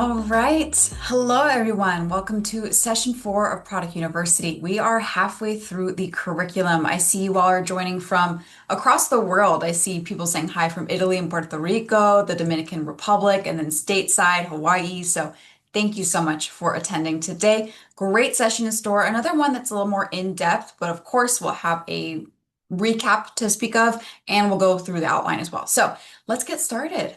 All right. Hello, everyone. Welcome to session 4 of Product University. We are halfway through the curriculum. I see you all are joining from across the world. I see people saying hi from Italy and Puerto Rico, the Dominican Republic, and then stateside, Hawaii. So thank you so much for attending today. Great session in store. Another one that's a little more in depth, but of course, we'll have a recap to speak of, and we'll go through the outline as well. So let's get started.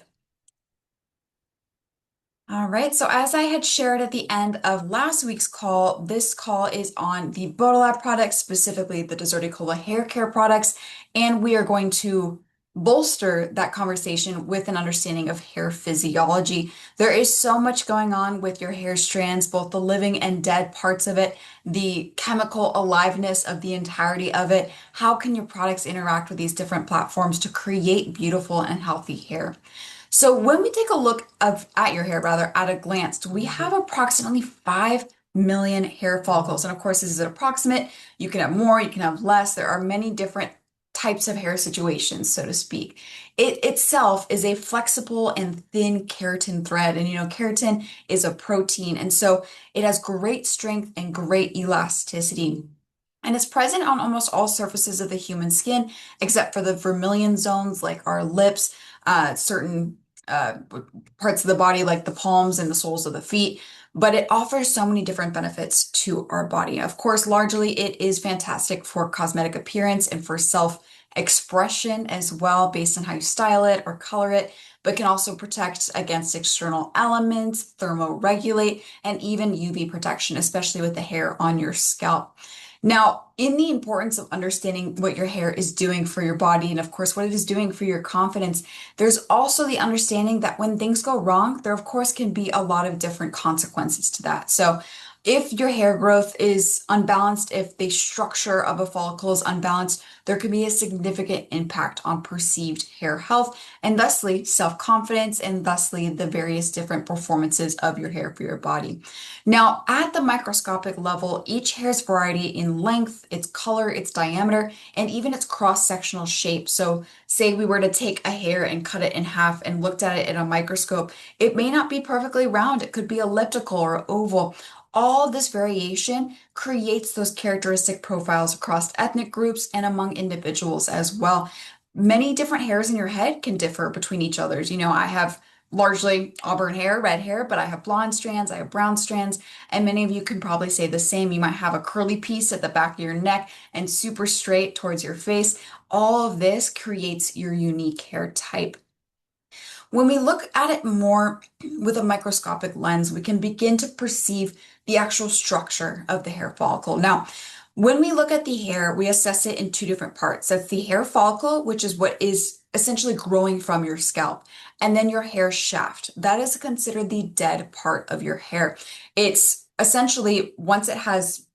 All right, so as I had shared at the end of last week's call, this call is on the Bodolab products, specifically the Deserticola hair care products, and we are going to bolster that conversation with an understanding of hair physiology. There is so much going on with your hair strands, both the living and dead parts of it, the chemical aliveness of the entirety of it. How can your products interact with these different platforms to create beautiful and healthy hair? So when we take a look at your hair, rather at a glance, we have approximately 5 million hair follicles. And of course, this is an approximate. You can have more, you can have less. There are many different types of hair situations, so to speak. It itself is a flexible and thin keratin thread. And keratin is a protein. And so it has great strength and great elasticity. And it's present on almost all surfaces of the human skin, except for the vermilion zones like our lips, certain parts of the body like the palms and the soles of the feet. But it offers so many different benefits to our body. Of course, largely it is fantastic for cosmetic appearance and for self-expression as well, based on how you style it or color it, but can also protect against external elements, thermoregulate, and even UV protection, especially with the hair on your scalp. Now, in the importance of understanding what your hair is doing for your body, and of course, what it is doing for your confidence, there's also the understanding that when things go wrong, there, of course, can be a lot of different consequences to that. So, if your hair growth is unbalanced, if the structure of a follicle is unbalanced, there could be a significant impact on perceived hair health and thusly self-confidence and thusly the various different performances of your hair for your body. Now, at the microscopic level, each hair's variety in length, its color, its diameter, and even its cross-sectional shape. So, say we were to take a hair and cut it in half and looked at it in a microscope, it may not be perfectly round. It could be elliptical or oval. All this variation creates those characteristic profiles across ethnic groups and among individuals as well. Many different hairs in your head can differ between each others. I have largely auburn hair, red hair, but I have blonde strands, I have brown strands, and many of you can probably say the same. You might have a curly piece at the back of your neck and super straight towards your face. All of this creates your unique hair type. When we look at it more with a microscopic lens, we can begin to perceive the actual structure of the hair follicle. Now, when we look at the hair, we assess it in two different parts. That's the hair follicle, which is what is essentially growing from your scalp, and then your hair shaft. That is considered the dead part of your hair. It's essentially, once it has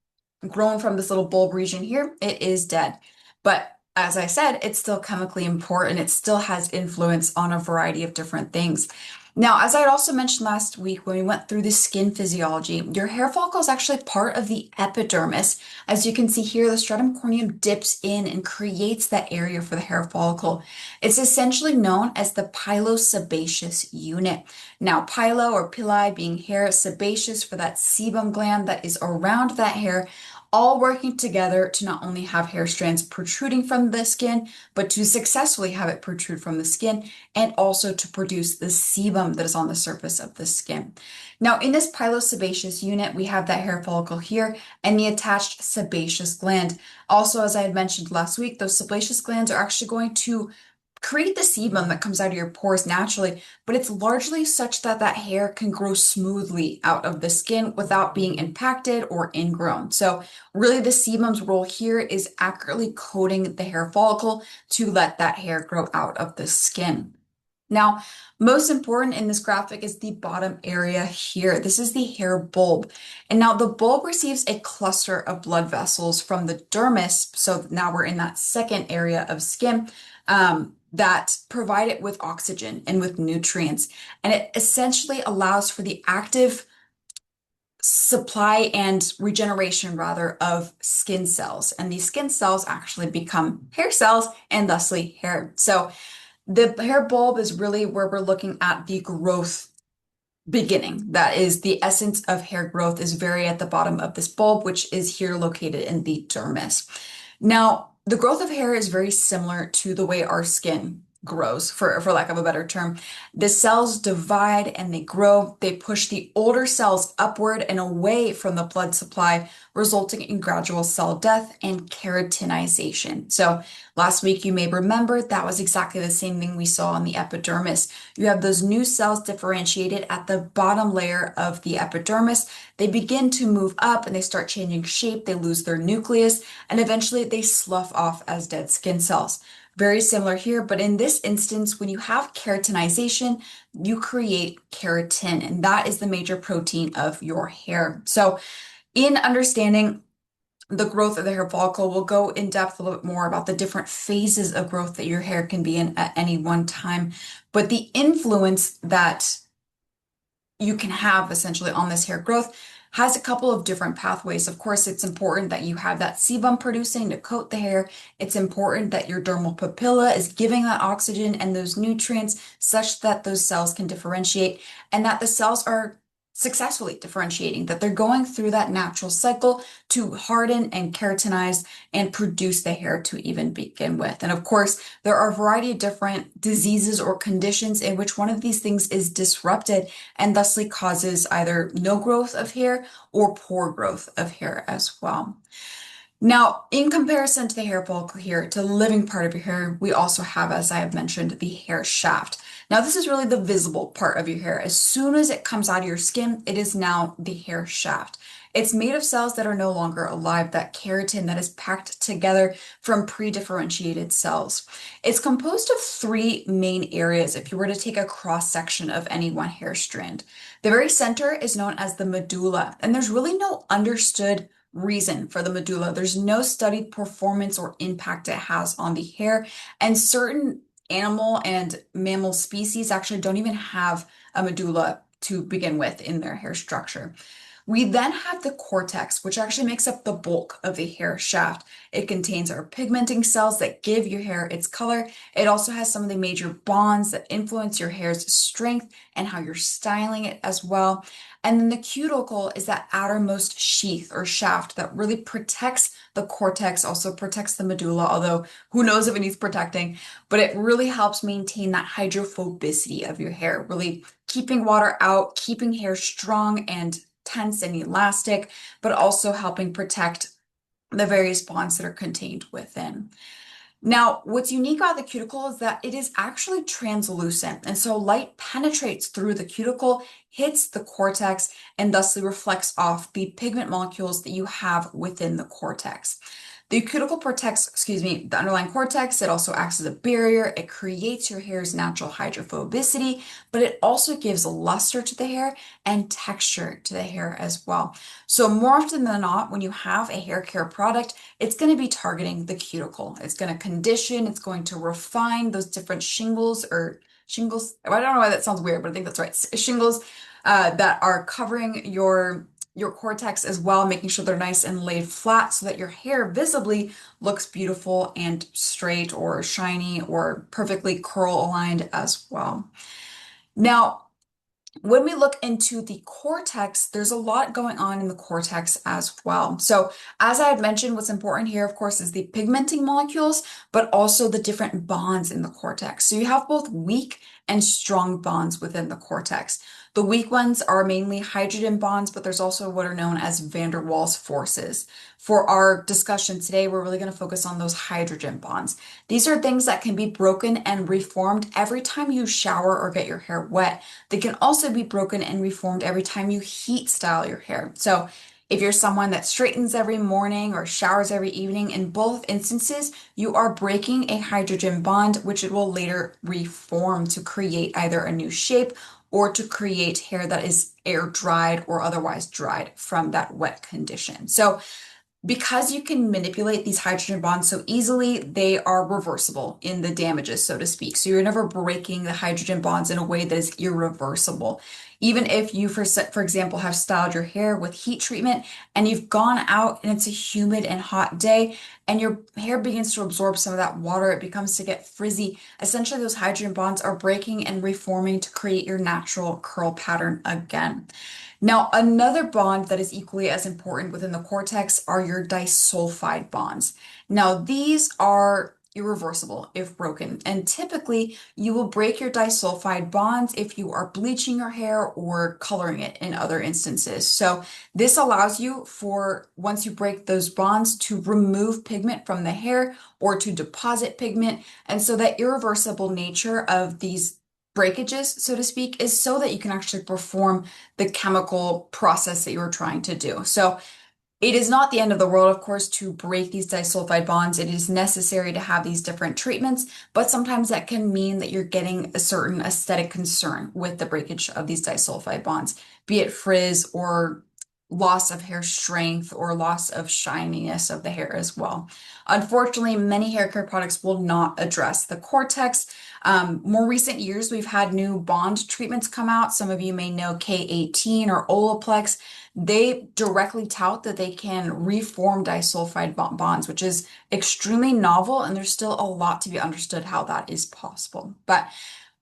grown from this little bulb region here, it is dead. But as I said, it's still chemically important. It still has influence on a variety of different things. Now, as I had also mentioned last week when we went through the skin physiology, your hair follicle is actually part of the epidermis. As you can see here, the stratum corneum dips in and creates that area for the hair follicle. It's essentially known as the pilosebaceous unit. Now, pilo or pili being hair, sebaceous for that sebum gland that is around that hair, all working together to not only have hair strands protruding from the skin, but to successfully have it protrude from the skin and also to produce the sebum that is on the surface of the skin. Now, in this pilosebaceous unit, we have that hair follicle here and the attached sebaceous gland. Also, as I had mentioned last week, those sebaceous glands are actually going to create the sebum that comes out of your pores naturally, but it's largely such that that hair can grow smoothly out of the skin without being impacted or ingrown. So really the sebum's role here is accurately coating the hair follicle to let that hair grow out of the skin. Now, most important in this graphic is the bottom area here. This is the hair bulb. And now the bulb receives a cluster of blood vessels from the dermis. So now we're in that second area of skin. That provide it with oxygen and with nutrients. And it essentially allows for the active supply and regeneration, rather, of skin cells. And these skin cells actually become hair cells and thusly hair. So the hair bulb is really where we're looking at the growth beginning. That is the essence of hair growth is very at the bottom of this bulb, which is here located in the dermis. Now, the growth of hair is very similar to the way our skin grows, for lack of a better term. The cells divide and they grow. They push the older cells upward and away from the blood supply, resulting in gradual cell death and keratinization. So last week, you may remember that was exactly the same thing we saw in the epidermis. You have those new cells differentiated at the bottom layer of the epidermis. They begin to move up and they start changing shape. They lose their nucleus and eventually they slough off as dead skin cells. Very similar here, but in this instance, when you have keratinization, you create keratin, and that is the major protein of your hair. So, in understanding the growth of the hair follicle, we'll go in depth a little bit more about the different phases of growth that your hair can be in at any one time. But the influence that you can have essentially on this hair growth has a couple of different pathways. Of course, it's important that you have that sebum producing to coat the hair. It's important that your dermal papilla is giving that oxygen and those nutrients such that those cells can differentiate and that the cells are successfully differentiating, that they're going through that natural cycle to harden and keratinize and produce the hair to even begin with. And of course, there are a variety of different diseases or conditions in which one of these things is disrupted and thusly causes either no growth of hair or poor growth of hair as well. Now, in comparison to the hair follicle here, to the living part of your hair, we also have, as I have mentioned, the hair shaft. Now, this is really the visible part of your hair. As soon as it comes out of your skin, it is now the hair shaft. It's made of cells that are no longer alive, that keratin that is packed together from pre-differentiated cells. It's composed of three main areas if you were to take a cross section of any one hair strand. The very center is known as the medulla, and there's really no understood reason for the medulla. There's no studied performance or impact it has on the hair, and certain animal and mammal species actually don't even have a medulla to begin with in their hair structure. We then have the cortex, which actually makes up the bulk of the hair shaft. It contains our pigmenting cells that give your hair its color. It also has some of the major bonds that influence your hair's strength and how you're styling it as well. And then the cuticle is that outermost sheath or shaft that really protects the cortex, also protects the medulla, although who knows if it needs protecting, but it really helps maintain that hydrophobicity of your hair, really keeping water out, keeping hair strong and tense and elastic, but also helping protect the various bonds that are contained within. Now, what's unique about the cuticle is that it is actually translucent, and so light penetrates through the cuticle, hits the cortex, and thusly reflects off the pigment molecules that you have within the cortex. The cuticle protects, the underlying cortex. It also acts as a barrier. It creates your hair's natural hydrophobicity, but it also gives luster to the hair and texture to the hair as well. So more often than not, when you have a hair care product, it's going to be targeting the cuticle. It's going to condition, it's going to refine those different shingles. I don't know why that sounds weird, but I think that's right. Shingles that are covering your cortex as well, making sure they're nice and laid flat so that your hair visibly looks beautiful and straight or shiny or perfectly curl aligned as well. Now, when we look into the cortex, there's a lot going on in the cortex as well. So, as I had mentioned, what's important here, of course, is the pigmenting molecules, but also the different bonds in the cortex. So, you have both weak and strong bonds within the cortex. The weak ones are mainly hydrogen bonds, but there's also what are known as van der Waals forces. For our discussion today, we're really going to focus on those hydrogen bonds. These are things that can be broken and reformed every time you shower or get your hair wet. They can also be broken and reformed every time you heat style your hair. So if you're someone that straightens every morning or showers every evening, in both instances, you are breaking a hydrogen bond, which it will later reform to create either a new shape or to create hair that is air dried or otherwise dried from that wet condition. So because you can manipulate these hydrogen bonds so easily, they are reversible in the damages, so to speak. So you're never breaking the hydrogen bonds in a way that is irreversible. Even if you, for example, have styled your hair with heat treatment and you've gone out and it's a humid and hot day and your hair begins to absorb some of that water, it becomes to get frizzy. Essentially, those hydrogen bonds are breaking and reforming to create your natural curl pattern again. Now, another bond that is equally as important within the cortex are your disulfide bonds. Now, these are irreversible if broken, and typically you will break your disulfide bonds if you are bleaching your hair or coloring it in other instances. So, this allows you for once you break those bonds to remove pigment from the hair or to deposit pigment. And so, that irreversible nature of these breakages, so to speak, is so that you can actually perform the chemical process that you were trying to do. So it is not the end of the world, of course, to break these disulfide bonds. It is necessary to have these different treatments, but sometimes that can mean that you're getting a certain aesthetic concern with the breakage of these disulfide bonds, be it frizz or loss of hair strength or loss of shininess of the hair as well. Unfortunately, many hair care products will not address the cortex. More recent years, we've had new bond treatments come out. Some of you may know K18 or Olaplex. They directly tout that they can reform disulfide bonds, which is extremely novel, and there's still a lot to be understood how that is possible. But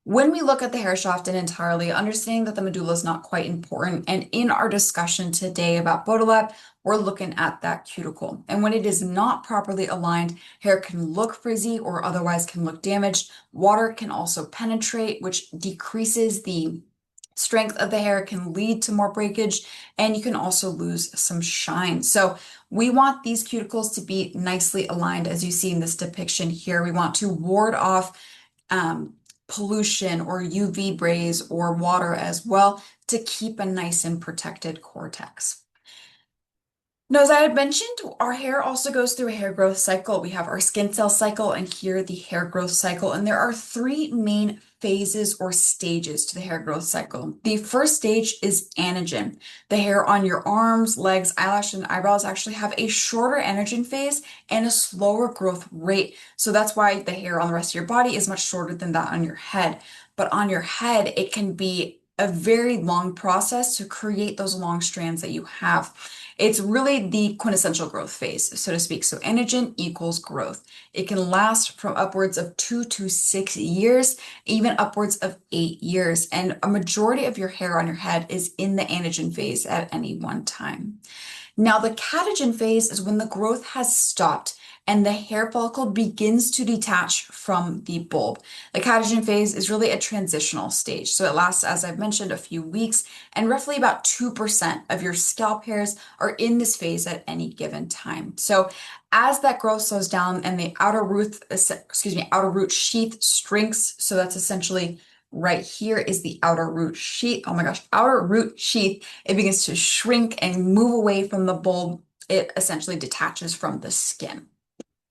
when we look at the hair shaft in entirely, understanding that the medulla is not quite important, and in our discussion today about Bodolab, we're looking at that cuticle. And when it is not properly aligned, hair can look frizzy or otherwise can look damaged. Water can also penetrate, which decreases the strength of the hair, can lead to more breakage, and you can also lose some shine. So we want these cuticles to be nicely aligned, as you see in this depiction here. We want to ward off pollution or UV rays or water as well to keep a nice and protected cortex. Now, as I had mentioned, our hair also goes through a hair growth cycle. We have our skin cell cycle and here the hair growth cycle. And there are three main phases or stages to the hair growth cycle. The first stage is anagen. The hair on your arms, legs, eyelash, and eyebrows actually have a shorter anagen phase and a slower growth rate. So that's why the hair on the rest of your body is much shorter than that on your head. But on your head, it can be a very long process to create those long strands that you have. It's really the quintessential growth phase, so to speak. So anagen equals growth. It can last from upwards of 2 to 6 years, even upwards of 8 years. And a majority of your hair on your head is in the anagen phase at any one time. Now, the catagen phase is when the growth has stopped and the hair follicle begins to detach from the bulb. The catagen phase is really a transitional stage. So it lasts, as I've mentioned, a few weeks, and roughly about 2% of your scalp hairs are in this phase at any given time. So as that growth slows down and the outer root sheath shrinks, so that's essentially right here is the outer root sheath. Oh my gosh, outer root sheath. It begins to shrink and move away from the bulb. It essentially detaches from the skin.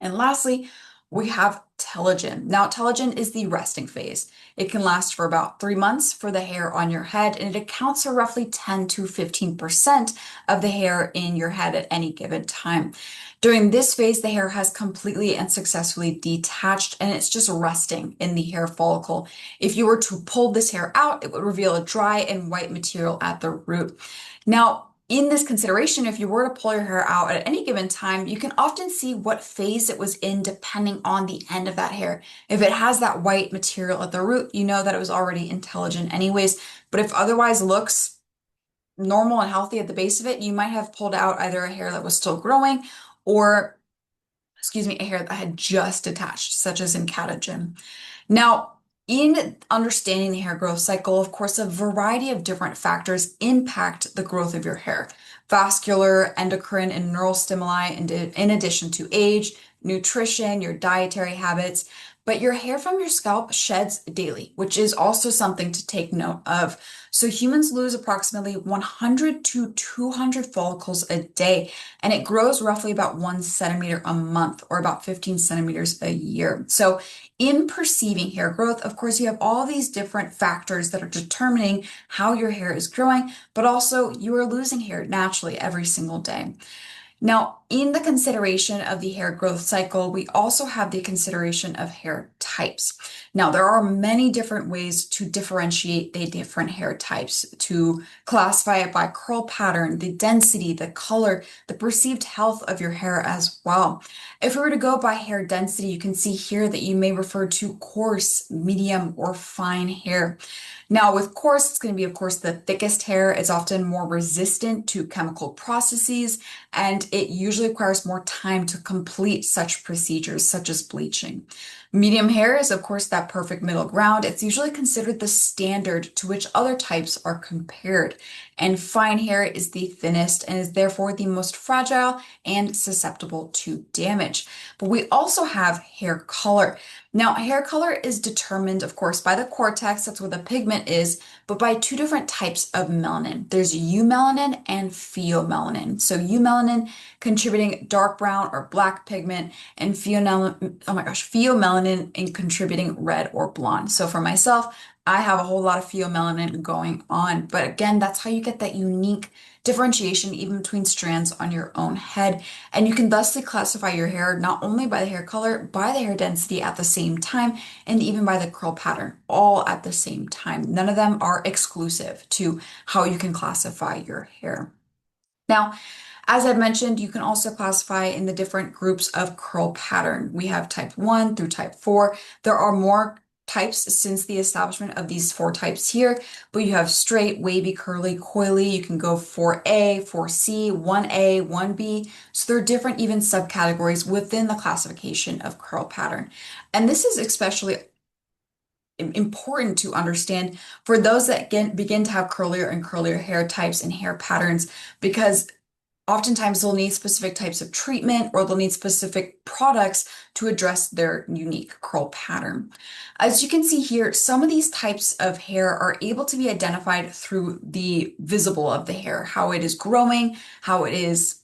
And lastly, we have telogen. Now, telogen is the resting phase. It can last for about 3 months for the hair on your head, and it accounts for roughly 10 to 15% of the hair in your head at any given time. During this phase, the hair has completely and successfully detached, and it's just resting in the hair follicle. If you were to pull this hair out, it would reveal a dry and white material at the root. Now, in this consideration, if you were to pull your hair out at any given time, you can often see what phase it was in depending on the end of that hair. If it has that white material at the root, you know that it was already intelligent anyways. But if otherwise looks normal and healthy at the base of it, you might have pulled out either a hair that was still growing or, a hair that had just detached, such as in catagen. Now, in understanding the hair growth cycle, of course, a variety of different factors impact the growth of your hair. Vascular, endocrine, and neural stimuli, in addition to age, nutrition, your dietary habits. But your hair from your scalp sheds daily, which is also something to take note of. So humans lose approximately 100 to 200 follicles a day, and it grows roughly about 1 centimeter a month or about 15 centimeters a year. So in perceiving hair growth, of course, you have all these different factors that are determining how your hair is growing, but also you are losing hair naturally every single day. Now, in the consideration of the hair growth cycle, we also have the consideration of hair types. Now, there are many different ways to differentiate the different hair types, to classify it by curl pattern, the density, the color, the perceived health of your hair as well. If we were to go by hair density, you can see here that you may refer to coarse, medium, or fine hair. Now, with coarse, it's going to be, of course, the thickest hair. It's often more resistant to chemical processes, and it usually requires more time to complete such procedures, such as bleaching. Medium hair is, of course, that perfect middle ground. It's usually considered the standard to which other types are compared. And fine hair is the thinnest and is therefore the most fragile and susceptible to damage. But we also have hair color. Now, hair color is determined, of course, by the cortex, that's where the pigment is, but by two different types of melanin. There's eumelanin and pheomelanin. So eumelanin contributing dark brown or black pigment, and pheomelanin in contributing red or blonde. So for myself, I have a whole lot of pheomelanin going on. But again, that's how you get that unique differentiation even between strands on your own head. And you can thusly classify your hair not only by the hair color, by the hair density at the same time, and even by the curl pattern, all at the same time. None of them are exclusive to how you can classify your hair. Now, as I mentioned, you can also classify in the different groups of curl pattern. We have type 1 through type 4. There are more types since the establishment of these four types here, but you have straight, wavy, curly, coily. You can go 4A, 4C, 1A, 1B. So there are different even subcategories within the classification of curl pattern. And this is especially important to understand for those that begin to have curlier and curlier hair types and hair patterns, because oftentimes they'll need specific types of treatment or they'll need specific products to address their unique curl pattern. As you can see here, some of these types of hair are able to be identified through the visible of the hair, how it is growing, how it is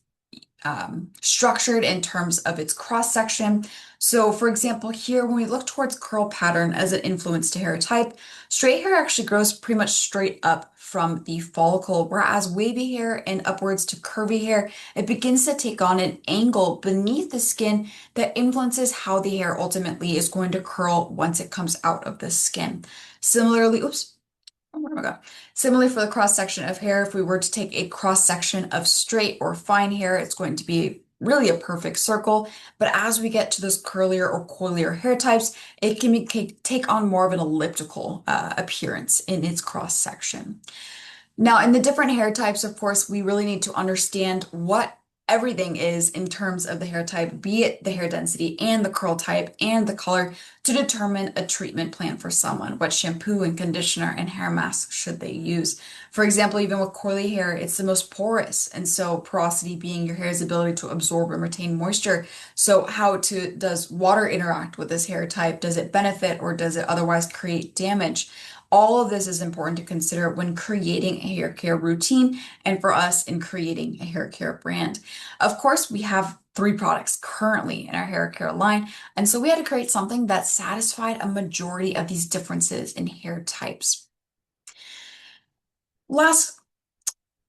structured in terms of its cross section. So for example, here, when we look towards curl pattern as an influence to hair type, straight hair actually grows pretty much straight up from the follicle, whereas wavy hair and upwards to curvy hair, it begins to take on an angle beneath the skin that influences how the hair ultimately is going to curl once it comes out of the skin. Similarly, where am I going? Similarly, for the cross section of hair, if we were to take a cross section of straight or fine hair, it's going to be really a perfect circle. But as we get to those curlier or coilier hair types, it can take on more of an elliptical appearance in its cross section. Now, in the different hair types, of course, we really need to understand what everything is in terms of the hair type, be it the hair density and the curl type and the color, to determine a treatment plan for someone. What shampoo and conditioner and hair mask should they use? For example, even with coily hair, it's the most porous. And so porosity being your hair's ability to absorb and retain moisture. So does water interact with this hair type? Does it benefit or does it otherwise create damage? All of this is important to consider when creating a hair care routine and for us in creating a hair care brand. Of course, we have 3 products currently in our hair care line, and so we had to create something that satisfied a majority of these differences in hair types. Last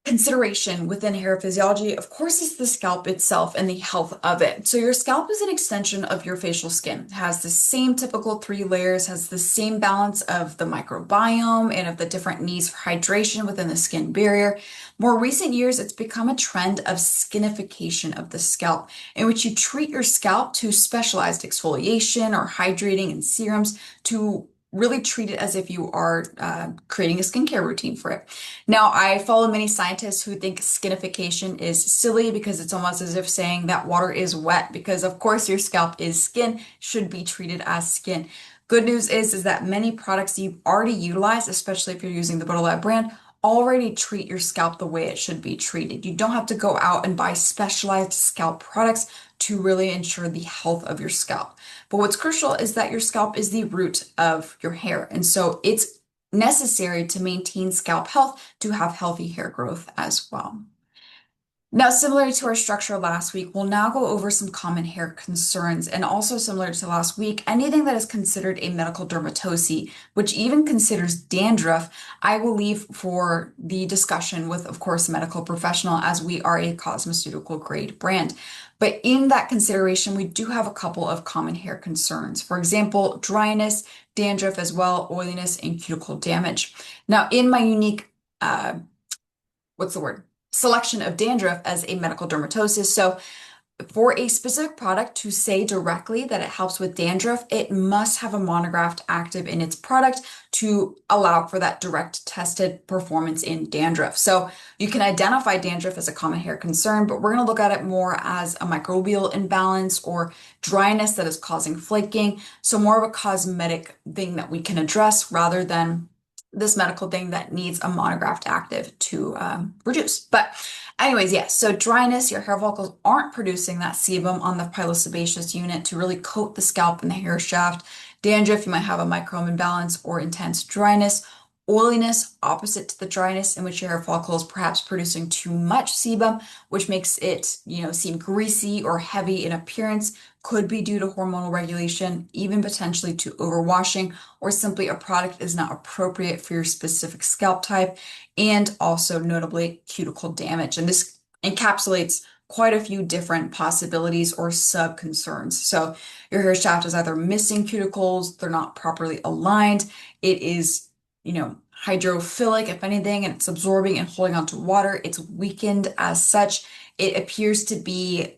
consideration within hair physiology, of course, is the scalp itself and the health of it. So your scalp is an extension of your facial skin. It has the same typical 3 layers, has the same balance of the microbiome and of the different needs for hydration within the skin barrier. More recent years, it's become a trend of skinification of the scalp, in which you treat your scalp to specialized exfoliation or hydrating and serums to really treat it as if you are creating a skincare routine for it. Now, I follow many scientists who think skinification is silly because it's almost as if saying that water is wet, because of course your scalp is skin, should be treated as skin. Good news is that many products you've already utilized, especially if you're using the Bodolab brand, already treat your scalp the way it should be treated. You don't have to go out and buy specialized scalp products to really ensure the health of your scalp. But what's crucial is that your scalp is the root of your hair. And so it's necessary to maintain scalp health to have healthy hair growth as well. Now, similar to our structure last week, we'll now go over some common hair concerns, and also similar to last week, anything that is considered a medical dermatose, which even considers dandruff, I will leave for the discussion with, of course, a medical professional, as we are a cosmeceutical grade brand. But in that consideration, we do have a couple of common hair concerns. For example, dryness, dandruff as well, oiliness, and cuticle damage. Now, in my unique what's the word? Selection of dandruff as a medical dermatosis. So for a specific product to say directly that it helps with dandruff, it must have a monographed active in its product to allow for that direct tested performance in dandruff. So you can identify dandruff as a common hair concern, but we're going to look at it more as a microbial imbalance or dryness that is causing flaking. So more of a cosmetic thing that we can address rather than this medical thing that needs a monographed active to reduce. But anyways, yes, so dryness, your hair follicles aren't producing that sebum on the pilosebaceous unit to really coat the scalp and the hair shaft. Dandruff, you might have a microbiome imbalance or intense dryness. Oiliness, opposite to the dryness in which your hair follicle is perhaps producing too much sebum, which makes it, seem greasy or heavy in appearance, could be due to hormonal regulation, even potentially to overwashing, or simply a product is not appropriate for your specific scalp type, and also notably cuticle damage. And this encapsulates quite a few different possibilities or sub concerns. So your hair shaft is either missing cuticles, they're not properly aligned, it is hydrophilic, if anything, and it's absorbing and holding onto water. It's weakened as such. It appears to be,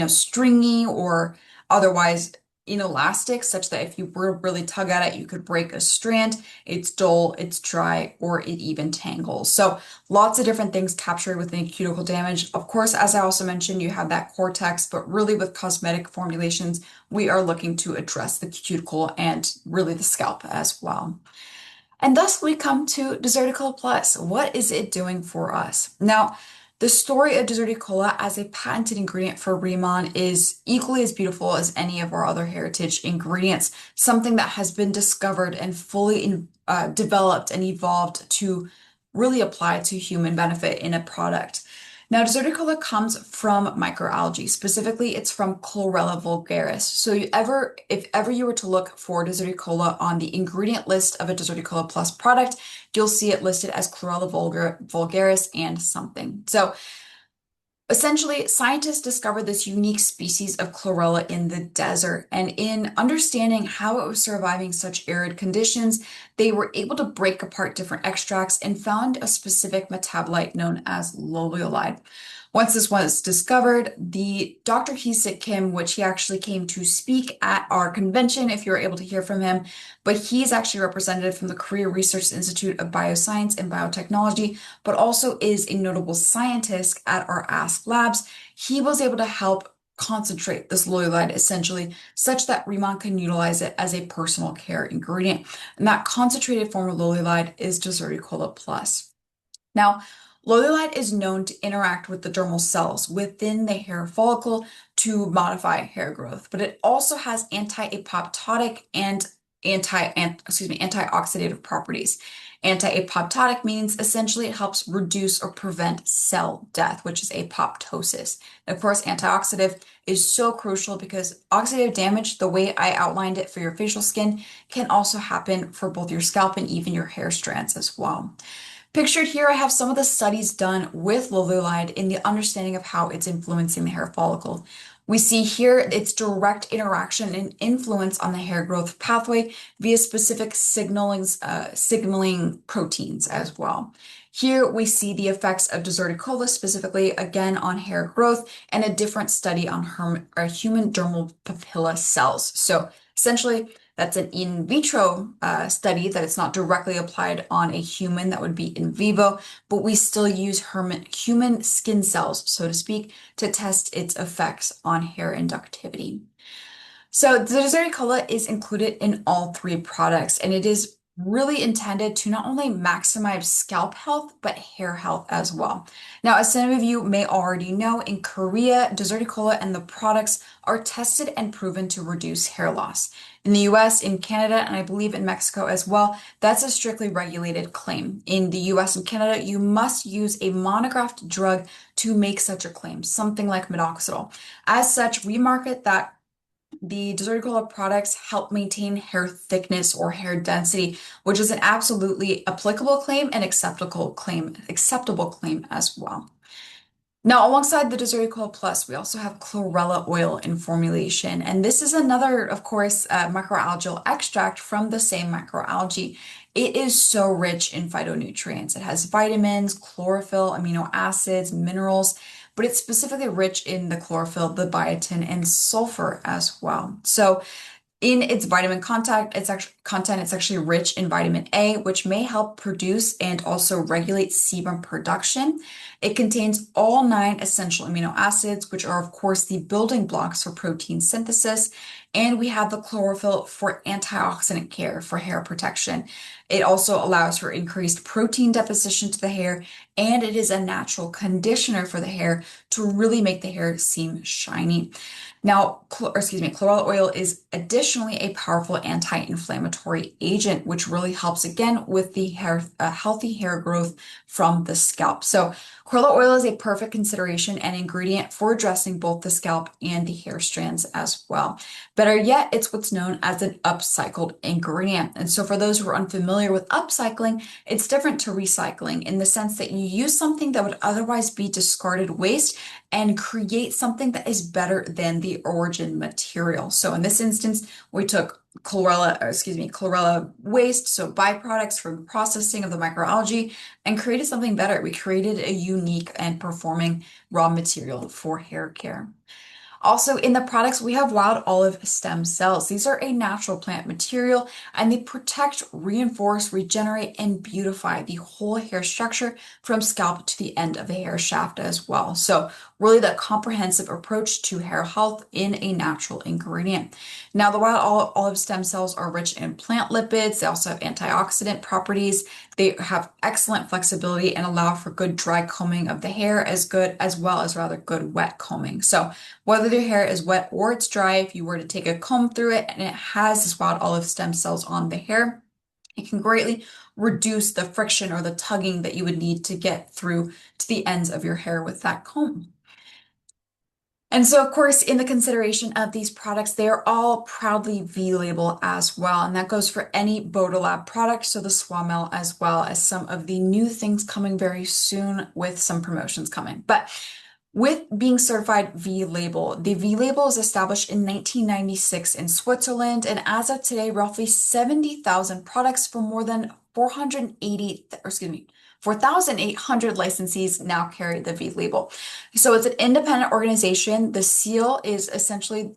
stringy or otherwise inelastic, such that if you were to really tug at it, you could break a strand. It's dull, it's dry, or it even tangles. So lots of different things captured within cuticle damage. Of course, as I also mentioned, you have that cortex, but really with cosmetic formulations, we are looking to address the cuticle and really the scalp as well. And thus we come to Deserticola Plus. What is it doing for us? Now, the story of Deserticola as a patented ingredient for Riman is equally as beautiful as any of our other heritage ingredients, something that has been discovered and fully developed and evolved to really apply to human benefit in a product. Now, Deserticola comes from microalgae. Specifically, it's from Chlorella vulgaris. So if ever you were to look for Deserticola on the ingredient list of a Deserticola Plus product, you'll see it listed as vulgaris and something. So essentially, scientists discovered this unique species of chlorella in the desert, and in understanding how it was surviving such arid conditions, they were able to break apart different extracts and found a specific metabolite known as lolulide. Once this was discovered, the Dr. Hee-Sik Kim, which he actually came to speak at our convention, if you were able to hear from him, but he's actually representative from the Korea Research Institute of Bioscience and Biotechnology, but also is a notable scientist at our Ask Labs. He was able to help concentrate this lolulide essentially such that Riman can utilize it as a personal care ingredient. And that concentrated form of lolulide is Deserticola Plus. Now, lolulide is known to interact with the dermal cells within the hair follicle to modify hair growth, but it also has anti-apoptotic and antioxidative properties. Anti-apoptotic means essentially it helps reduce or prevent cell death, which is apoptosis. And of course, antioxidant is so crucial because oxidative damage, the way I outlined it for your facial skin, can also happen for both your scalp and even your hair strands as well. Pictured here, I have some of the studies done with lolulide in the understanding of how it's influencing the hair follicle. We see here its direct interaction and influence on the hair growth pathway via specific signaling proteins as well. Here we see the effects of Deserticola specifically again on hair growth and a different study on human dermal papilla cells. So essentially, that's an in vitro study that it's not directly applied on a human, that would be in vivo, but we still use human skin cells, so to speak, to test its effects on hair inductivity. So the Deserticola is included in all three products, and it is really intended to not only maximize scalp health, but hair health as well. Now, as some of you may already know, in Korea, Deserty Cola and the products are tested and proven to reduce hair loss. In the US, in Canada, and I believe in Mexico as well, that's a strictly regulated claim. In the US and Canada, you must use a monographed drug to make such a claim, something like minoxidil. As such, we market that the Deserted Cola products help maintain hair thickness or hair density, which is an absolutely applicable claim and acceptable claim as well. Now, alongside the Deserted Cola Plus, we also have chlorella oil in formulation. And this is another, of course, microalgal extract from the same microalgae. It is so rich in phytonutrients. It has vitamins, chlorophyll, amino acids, minerals, but it's specifically rich in the chlorophyll, the biotin, and sulfur as well. So in its vitamin content, it's actually rich in vitamin A, which may help produce and also regulate sebum production. It contains all 9 essential amino acids, which are, of course, the building blocks for protein synthesis. And we have the chlorophyll for antioxidant care for hair protection. It also allows for increased protein deposition to the hair, and it is a natural conditioner for the hair to really make the hair seem shiny. Now, chlorella oil is additionally a powerful anti-inflammatory agent, which really helps again with the healthy hair growth from the scalp. So, chlorella oil is a perfect consideration and ingredient for addressing both the scalp and the hair strands as well. Better yet, it's what's known as an upcycled ingredient. And so, for those who are unfamiliar with upcycling, it's different to recycling in the sense that you use something that would otherwise be discarded waste and create something that is better than the origin material. So in this instance, we took chlorella waste, so byproducts from processing of the microalgae, and created something better. We created a unique and performing raw material for hair care. Also, in the products, we have wild olive stem cells. These are a natural plant material and they protect, reinforce, regenerate, and beautify the whole hair structure from scalp to the end of the hair shaft as well. So, really, the comprehensive approach to hair health in a natural ingredient. Now, the wild olive stem cells are rich in plant lipids, they also have antioxidant properties. They have excellent flexibility and allow for good dry combing of the hair as well as rather good wet combing. So whether your hair is wet or it's dry, if you were to take a comb through it and it has this wild olive stem cells on the hair, it can greatly reduce the friction or the tugging that you would need to get through to the ends of your hair with that comb. And so, of course, in the consideration of these products, they are all proudly V label as well. And that goes for any Bodolab product, so the Swamel, as well as some of the new things coming very soon with some promotions coming. But with being certified V label, the V label was established in 1996 in Switzerland, and as of today, roughly 70,000 products from more than 4,800 licensees now carry the V label. So it's an independent organization. The seal is essentially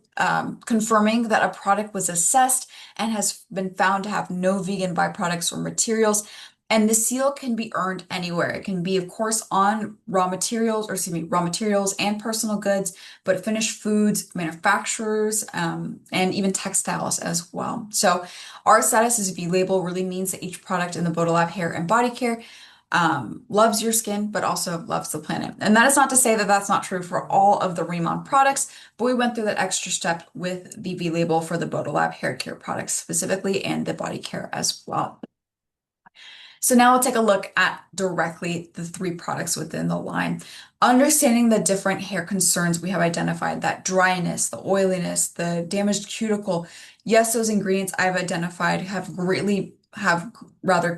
confirming that a product was assessed and has been found to have no vegan byproducts or materials. And the seal can be earned anywhere. It can be, of course, on raw materials and personal goods, but finished foods, manufacturers, and even textiles as well. So our status as V label really means that each product in the Bodolab hair and body care loves your skin, but also loves the planet. And that is not to say that that's not true for all of the Riman products, but we went through that extra step with the V label for the Bodolab hair care products specifically and the body care as well. So now we'll take a look at directly the 3 products within the line. Understanding the different hair concerns we have identified, that dryness, the oiliness, the damaged cuticle. Yes, those ingredients I've identified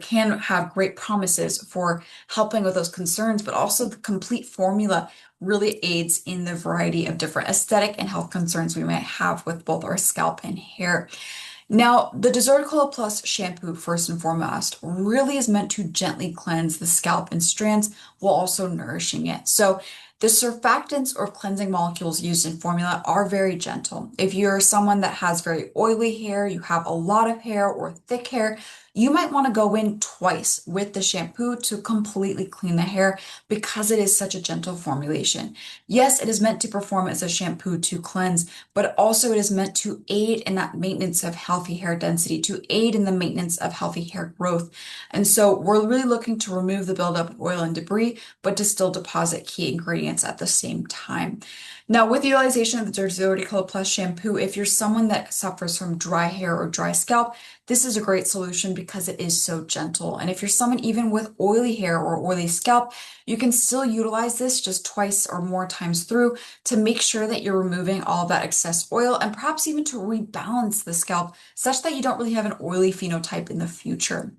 can have great promises for helping with those concerns, but also the complete formula really aids in the variety of different aesthetic and health concerns we might have with both our scalp and hair. Now, the Deserted Cola Plus shampoo, first and foremost, really is meant to gently cleanse the scalp and strands while also nourishing it. So the surfactants or cleansing molecules used in formula are very gentle. If you're someone that has very oily hair, you have a lot of hair or thick hair, you might want to go in twice with the shampoo to completely clean the hair because it is such a gentle formulation. Yes, it is meant to perform as a shampoo to cleanse, but also it is meant to aid in that maintenance of healthy hair density, to aid in the maintenance of healthy hair growth. And so we're really looking to remove the buildup of oil and debris, but to still deposit key ingredients at the same time. Now, with the utilization of the Dirty Color Plus shampoo, if you're someone that suffers from dry hair or dry scalp, this is a great solution because it is so gentle. And if you're someone even with oily hair or oily scalp, you can still utilize this just twice or more times through to make sure that you're removing all of that excess oil and perhaps even to rebalance the scalp such that you don't really have an oily phenotype in the future.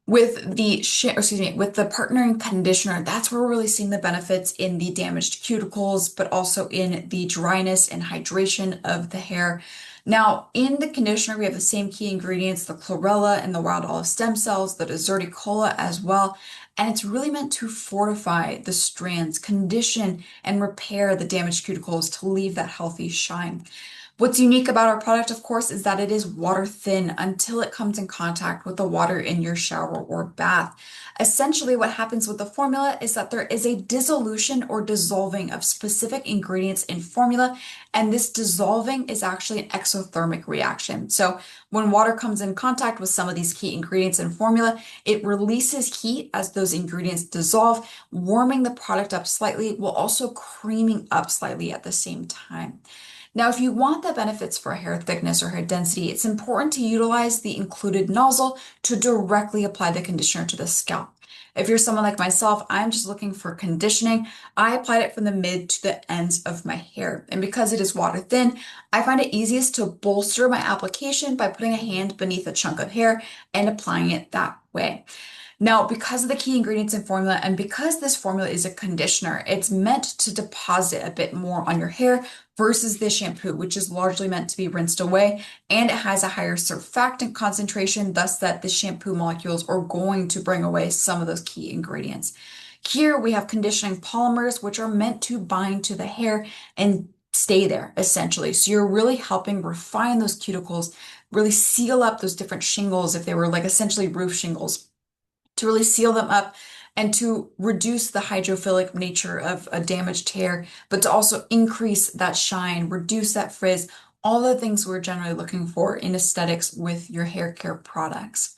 With with the partnering conditioner, that's where we're really seeing the benefits in the damaged cuticles, but also in the dryness and hydration of the hair. Now, in the conditioner, we have the same key ingredients, the chlorella and the wild olive stem cells, the deserty cola as well. And it's really meant to fortify the strands, condition and repair the damaged cuticles to leave that healthy shine. What's unique about our product, of course, is that it is water thin until it comes in contact with the water in your shower or bath. Essentially, what happens with the formula is that there is a dissolution or dissolving of specific ingredients in formula, and this dissolving is actually an exothermic reaction. So when water comes in contact with some of these key ingredients in formula, it releases heat as those ingredients dissolve, warming the product up slightly while also creaming up slightly at the same time. Now, if you want the benefits for hair thickness or hair density, it's important to utilize the included nozzle to directly apply the conditioner to the scalp. If you're someone like myself, I'm just looking for conditioning. I applied it from the mid to the ends of my hair. And because it is water thin, I find it easiest to bolster my application by putting a hand beneath a chunk of hair and applying it that way. Now, because of the key ingredients in formula and because this formula is a conditioner, it's meant to deposit a bit more on your hair versus the shampoo, which is largely meant to be rinsed away. And it has a higher surfactant concentration, thus that the shampoo molecules are going to bring away some of those key ingredients. Here we have conditioning polymers, which are meant to bind to the hair and stay there essentially. So you're really helping refine those cuticles, really seal up those different shingles if they were like essentially roof shingles, to really seal them up and to reduce the hydrophilic nature of a damaged hair, but to also increase that shine, reduce that frizz, all the things we're generally looking for in aesthetics with your hair care products.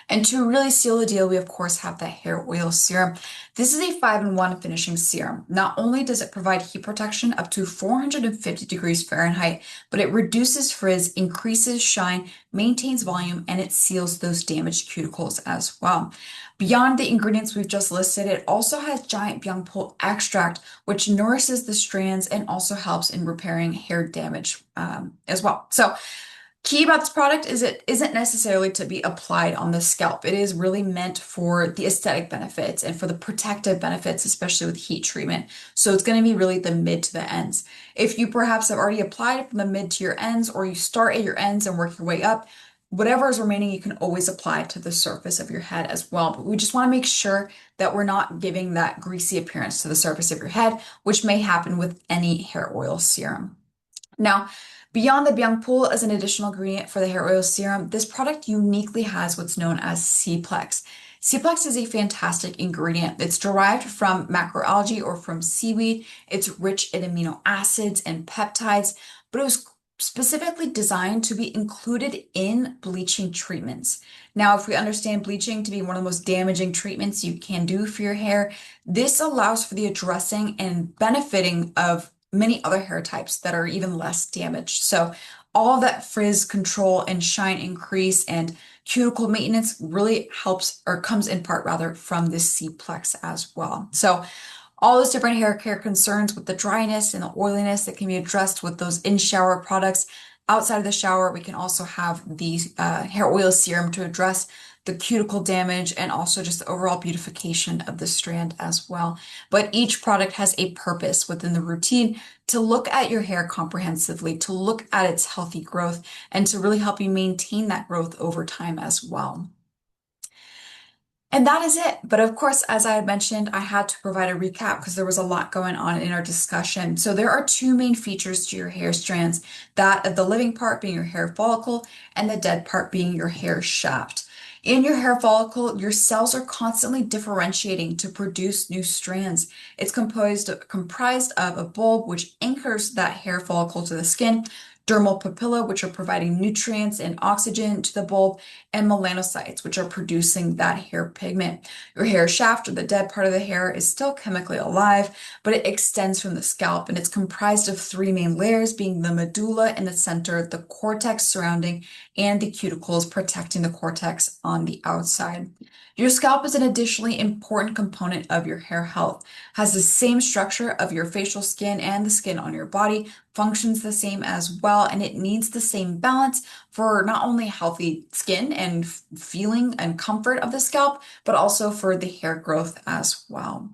And to really seal the deal, we of course have the hair oil serum. This is a 5-in-1 finishing serum. Not only does it provide heat protection up to 450 degrees Fahrenheit, but it reduces frizz, increases shine, maintains volume, and it seals those damaged cuticles as well. Beyond the ingredients we've just listed, it also has giant byung extract, which nourishes the strands and also helps in repairing hair damage as well. So key about this product is it isn't necessarily to be applied on the scalp. It is really meant for the aesthetic benefits and for the protective benefits, especially with heat treatment. So it's going to be really the mid to the ends. If you perhaps have already applied it from the mid to your ends, or you start at your ends and work your way up, whatever is remaining, you can always apply to the surface of your head as well. But we just want to make sure that we're not giving that greasy appearance to the surface of your head, which may happen with any hair oil serum. Now, beyond the byung as an additional ingredient for the hair oil serum, this product uniquely has what's known as C-Plex. C-Plex is a fantastic ingredient. It's derived from macroalgae or from seaweed. It's rich in amino acids and peptides, but it was specifically designed to be included in bleaching treatments. Now, if we understand bleaching to be one of the most damaging treatments you can do for your hair, this allows for the addressing and benefiting of many other hair types that are even less damaged. So all of that frizz control and shine increase and cuticle maintenance really helps, or comes in part rather, from this C-Plex as well. So all those different hair care concerns with the dryness and the oiliness that can be addressed with those in-shower products. Outside of the shower, we can also have the hair oil serum to address the cuticle damage and also just the overall beautification of the strand as well. But each product has a purpose within the routine to look at your hair comprehensively, to look at its healthy growth, and to really help you maintain that growth over time as well. And that is it. But of course, as I had mentioned, I had to provide a recap because there was a lot going on in our discussion. So there are two main features to your hair strands, that of the living part being your hair follicle and the dead part being your hair shaft. In your hair follicle, your cells are constantly differentiating to produce new strands. It's comprised of a bulb which anchors that hair follicle to the skin, dermal papilla, which are providing nutrients and oxygen to the bulb, and melanocytes, which are producing that hair pigment. Your hair shaft, or the dead part of the hair, is still chemically alive, but it extends from the scalp, and it's comprised of three main layers, being the medulla in the center, the cortex surrounding, and the cuticles protecting the cortex on the outside. Your scalp is an additionally important component of your hair health, has the same structure of your facial skin and the skin on your body, functions the same as well, and it needs the same balance for not only healthy skin and feeling and comfort of the scalp, but also for the hair growth as well.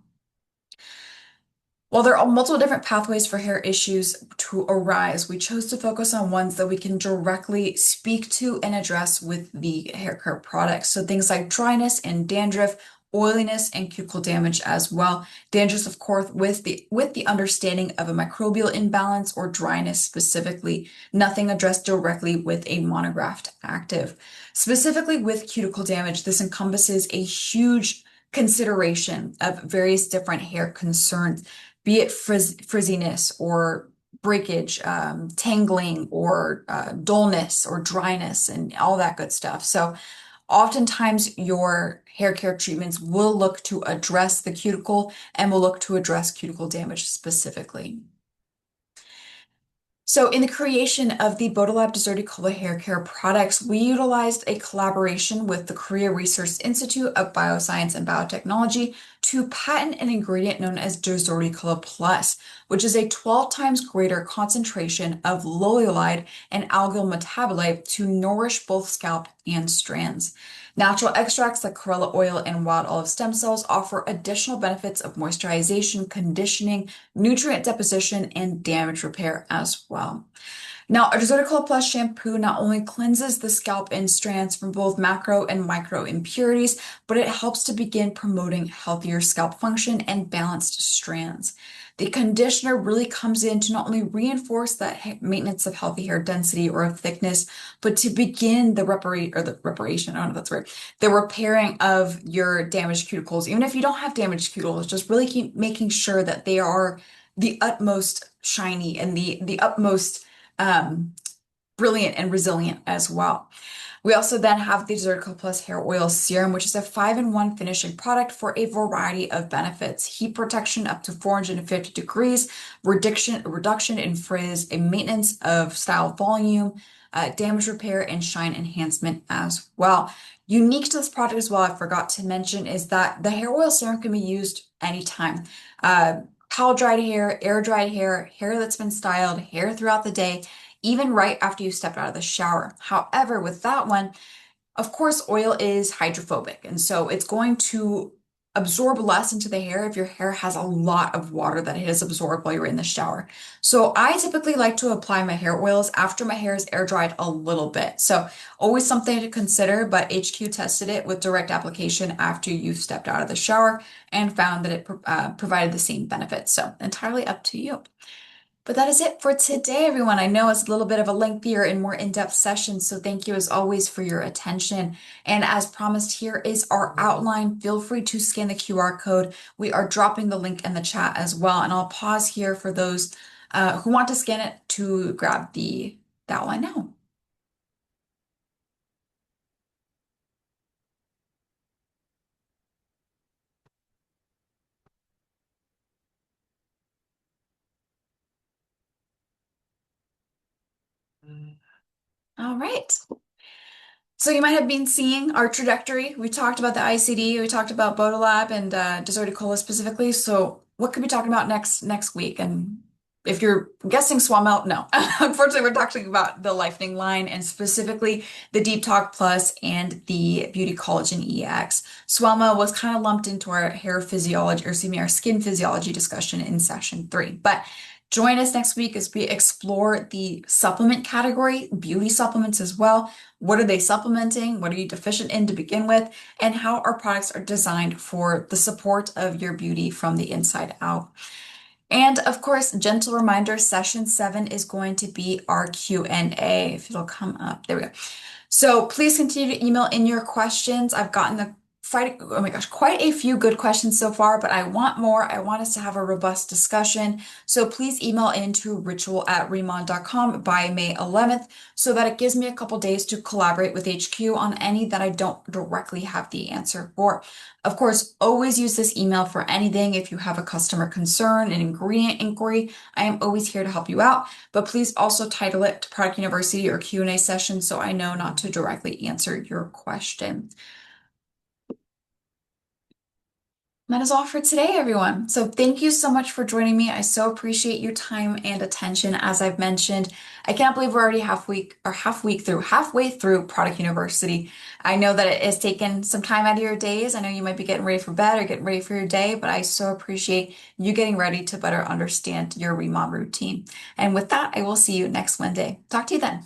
While there are multiple different pathways for hair issues to arise, we chose to focus on ones that we can directly speak to and address with the hair care products. So things like dryness and dandruff, oiliness, and cuticle damage as well. Dandruff, of course, with the understanding of a microbial imbalance or dryness specifically, nothing addressed directly with a monographed active. Specifically with cuticle damage, this encompasses a huge consideration of various different hair concerns, be it frizziness or breakage, tangling, or dullness or dryness, and all that good stuff. So, oftentimes, your hair care treatments will look to address the cuticle and will look to address cuticle damage specifically. So in the creation of the Bodolab Deserticola hair care products, we utilized a collaboration with the Korea Research Institute of Bioscience and Biotechnology to patent an ingredient known as Deserticola Plus, which is a 12 times greater concentration of lolylide and algyl metabolite to nourish both scalp and strands. Natural extracts like chlorella oil and wild olive stem cells offer additional benefits of moisturization, conditioning, nutrient deposition, and damage repair as well. Now, a Deserticola Plus shampoo not only cleanses the scalp and strands from both macro and micro impurities, but it helps to begin promoting healthier scalp function and balanced strands. The conditioner really comes in to not only reinforce that maintenance of healthy hair density or thickness, but to begin the reparation, I don't know if that's right, the repairing of your damaged cuticles. Even if you don't have damaged cuticles, just really keep making sure that they are the utmost shiny and the utmost um, brilliant and resilient as well. We also then have the Zertical Plus Hair Oil Serum, which is a 5-in-1 finishing product for a variety of benefits. Heat protection up to 450 degrees, reduction in frizz, a maintenance of style volume, damage repair, and shine enhancement as well. Unique to this product as well, I forgot to mention, is that the hair oil serum can be used anytime. Towel dried hair, air dried hair, hair that's been styled, hair throughout the day, even right after you step out of the shower. However, with that one, of course, oil is hydrophobic, and so it's going to absorb less into the hair if your hair has a lot of water that it has absorbed while you're in the shower. So I typically like to apply my hair oils after my hair is air dried a little bit. So always something to consider, but HQ tested it with direct application after you've stepped out of the shower and found that it provided the same benefits. So entirely up to you. But that is it for today, everyone. I know it's a little bit of a lengthier and more in-depth session, so thank you as always for your attention. And as promised, here is our outline. Feel free to scan the QR code. We are dropping the link in the chat as well, and I'll pause here for those who want to scan it to grab the outline now. All right. So you might have been seeing our trajectory. We talked about the ICD, we talked about Bodolab and Deserted Cola specifically. So what could we talk about next week? And if you're guessing Swamel, no. Unfortunately, we're talking about the Lightening line and specifically the Deep Talk Plus and the Beauty Collagen EX. Swelma was kind of lumped into our hair physiology, or excuse me, our skin physiology discussion in session 3. But Join us next week as we explore the supplement category, beauty supplements as well. What are they supplementing? What are you deficient in to begin with? And how our products are designed for the support of your beauty from the inside out. And of course, gentle reminder, session 7 is going to be our Q&A. If it'll come up, there we go. So please continue to email in your questions. I've gotten oh my gosh, quite a few good questions so far, but I want more. I want us to have a robust discussion. So please email into ritual@riman.com by May 11th so that it gives me a couple days to collaborate with HQ on any that I don't directly have the answer for. Of course, always use this email for anything. If you have a customer concern, an ingredient inquiry, I am always here to help you out. But please also title it Product University or Q&A session so I know not to directly answer your question. That is all for today, everyone. So thank you so much for joining me. I so appreciate your time and attention. As I've mentioned, I can't believe we're already halfway through Product University. I know that it has taken some time out of your days. I know you might be getting ready for bed or getting ready for your day, but I so appreciate you getting ready to better understand your remodel routine. And with that, I will see you next Monday. Talk to you then.